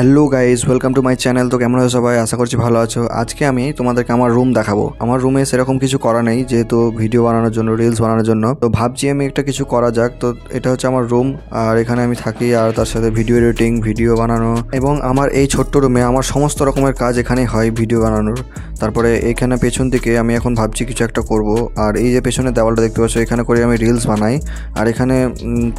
Hello guys, welcome to my channel. তো কেমন আছো সবাই? আশা করছি ভালো আছো। আজকে আমি তোমাদেরকে আমার রুম দেখাবো। আমার রুমে সেরকম কিছু করা নেই, যেহেতু ভিডিও বানানোর জন্য, রিলস বানানোর জন্য। তো ভাবছি আমি একটা কিছু করা যাক। তো এটা হচ্ছে আমার রুম, আর এখানে আমি থাকি, আর তার সাথে ভিডিও এডিটিং, ভিডিও বানানো, এবং আমার এই ছোট্ট রুমে আমার সমস্ত রকমের কাজ এখানে হয় ভিডিও বানানোর। তারপরে এখানে পেছন দিকে আমি এখন ভাবছি কিছু একটা করব। আর এই যে পেছনে দেওয়ালটা দেখতে পাচ্ছ, এখানে করে আমি রিলস বানাই। আর এখানে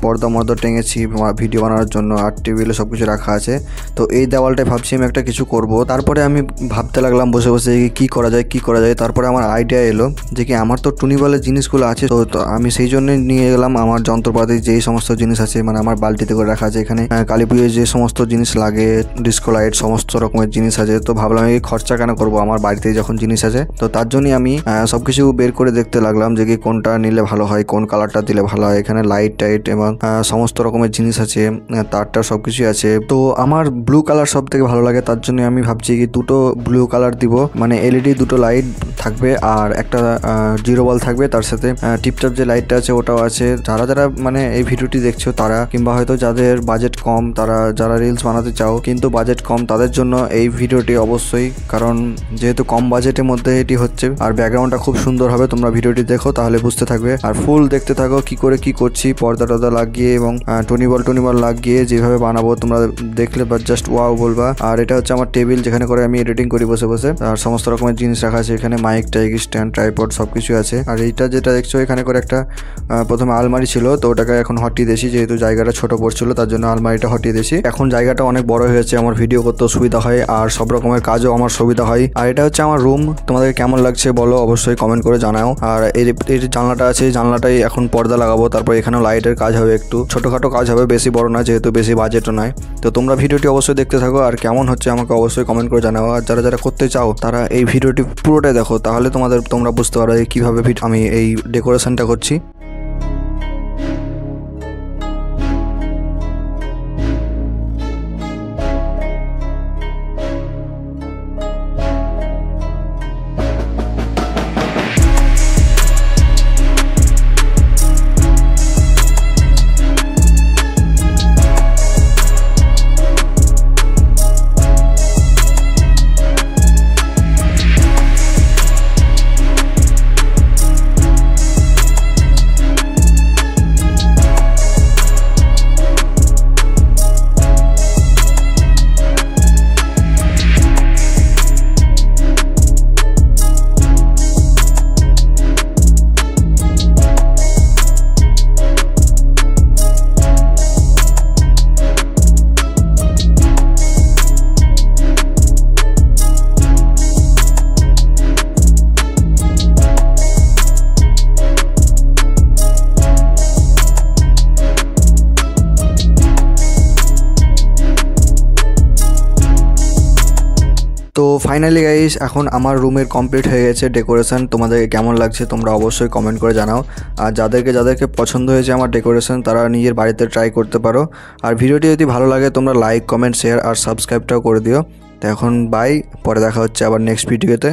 পর্দা মর্দা টেঙেছি ভিডিও বানানোর জন্য, আর টেবিলে সব কিছু রাখা আছে। তো এই দেওয়ালটায় ভাবছি আমি একটা কিছু করব। তারপরে আমি ভাবতে লাগলাম বসে বসে কি করা যায়। তারপরে আমার আইডিয়া এলো যে কি আমার তো টুনিবলের জিনিসগুলো আছে, তো আমি সেই জন্য নিয়ে গেলাম আমার যন্ত্রপাতি, যেই সমস্ত জিনিস আছে, মানে আমার বালতিতে করে রাখা আছে। এখানে কালী পুজোয় যে সমস্ত জিনিস লাগে, ডিস্কো লাইট, সমস্ত রকমের জিনিস আছে। তো ভাবলাম এই খরচা কেন করবো, আমার বাড়িতে যখন জিনিস আছে। তো তার জন্যই আমি সবকিছু বের করে দেখতে লাগলাম যে কি কোনটা নিলে ভালো হয়, কোন কালারটা দিলে ভালো হয়। এখানে লাইট টাইট এবং সমস্ত রকমের জিনিস আছে, তারটা সবকিছুই আছে। তো আমার ব্লু কালার সব থেকে ভালো লাগে, তার জন্য আমি ভাবছি কি দুটো ব্লু কালার দিব, মানে এলইডি দুটো লাইট থাকবে, আর একটা জিরো বল থাকবে। তার সাথে টিপটপ যে লাইটটা আছে ওটাও আছে। যারা মানে এই ভিডিওটি দেখছো তারা, কিংবা হয়তো যাদের বাজেট কম, তারা যারা রিলস বানাতে চাও কিন্তু বাজেট কম, তাদের জন্য এই ভিডিওটি অবশ্যই, কারণ যেহেতু কম বাজেটের মধ্যে এটি হচ্ছে। আর ব্যাকগ্রাউন্ডটা খুব সুন্দর হবে, তোমরা ভিডিওটি দেখো তাহলে বুঝতে থাকবে। আর ফুল দেখতে থাকো কি করে কি করছি, পর্দা টর্দা লাগিয়ে এবং টুনিবল লাগিয়ে যেভাবে বানাবো তোমরা দেখলে জাস্ট ওয়াও বলবা। আর এটা হচ্ছে আমার টেবিল, যেখানে করে আমি এডিটিং করি বসে বসে। আর সমস্ত রকমের জিনিস রাখা আছে এখানে, মাইক টাইক স্ট্যান্ড ট্রাইপড সবকিছু আছে। আর এইটা যেটা দেখছো, এখানে করে একটা প্রথমে আলমারি ছিল, তো ওটাকে এখন হটিয়ে দিয়েছি, যেহেতু জায়গাটা ছোট পড়ছিল তার জন্য আলমারিটা হটিয়ে দিয়েছি। এখন জায়গাটা অনেক বড় হয়েছে, আমার ভিডিও করতেও সুবিধা হয়, আর সব রকমের কাজও আমার সুবিধা হয়। আর এটা হচ্ছে আমার রুম। তোমাদের কেমন লাগছে বলো, অবশ্যই কমেন্ট করে জানাও। আর এই জানলাটা আছে, জানলাটাই এখন পর্দা লাগাবো। তারপর এখানেও লাইটের কাজ হবে, একটু ছোটখাটো কাজ হবে, বেশি বড় না, যেহেতু বেশি বাজেটও নয়। তো তোমরা ভিডিওটি অবশ্যই দেখতে থাকো, আর কেমন হচ্ছে আমাকে অবশ্যই কমেন্ট করে জানাও। আর যারা করতে চাও তারা এই ভিডিওটি পুরোটাই দেখো, তাহলে তোমরা বুঝতে পারবে কিভাবে আমি এই ডেকোরেশনটা করছি। তো ফাইনালি গাইস, এখন আমার রুমের কমপ্লিট হয়ে গেছে ডেকোরেশন। তোমাদেরকে কেমন লাগছে তোমরা অবশ্যই কমেন্ট করে জানাও। আর যাদেরকে পছন্দ হয়েছে আমার ডেকোরেশন, তারা নিজের বাড়িতে ট্রাই করতে পারো। আর ভিডিওটি যদি ভালো লাগে তোমরা লাইক, কমেন্ট, শেয়ার আর সাবস্ক্রাইবটাও করে দিও। তো এখন বাই, পরে দেখা হচ্ছে আবার নেক্সট ভিডিওতে।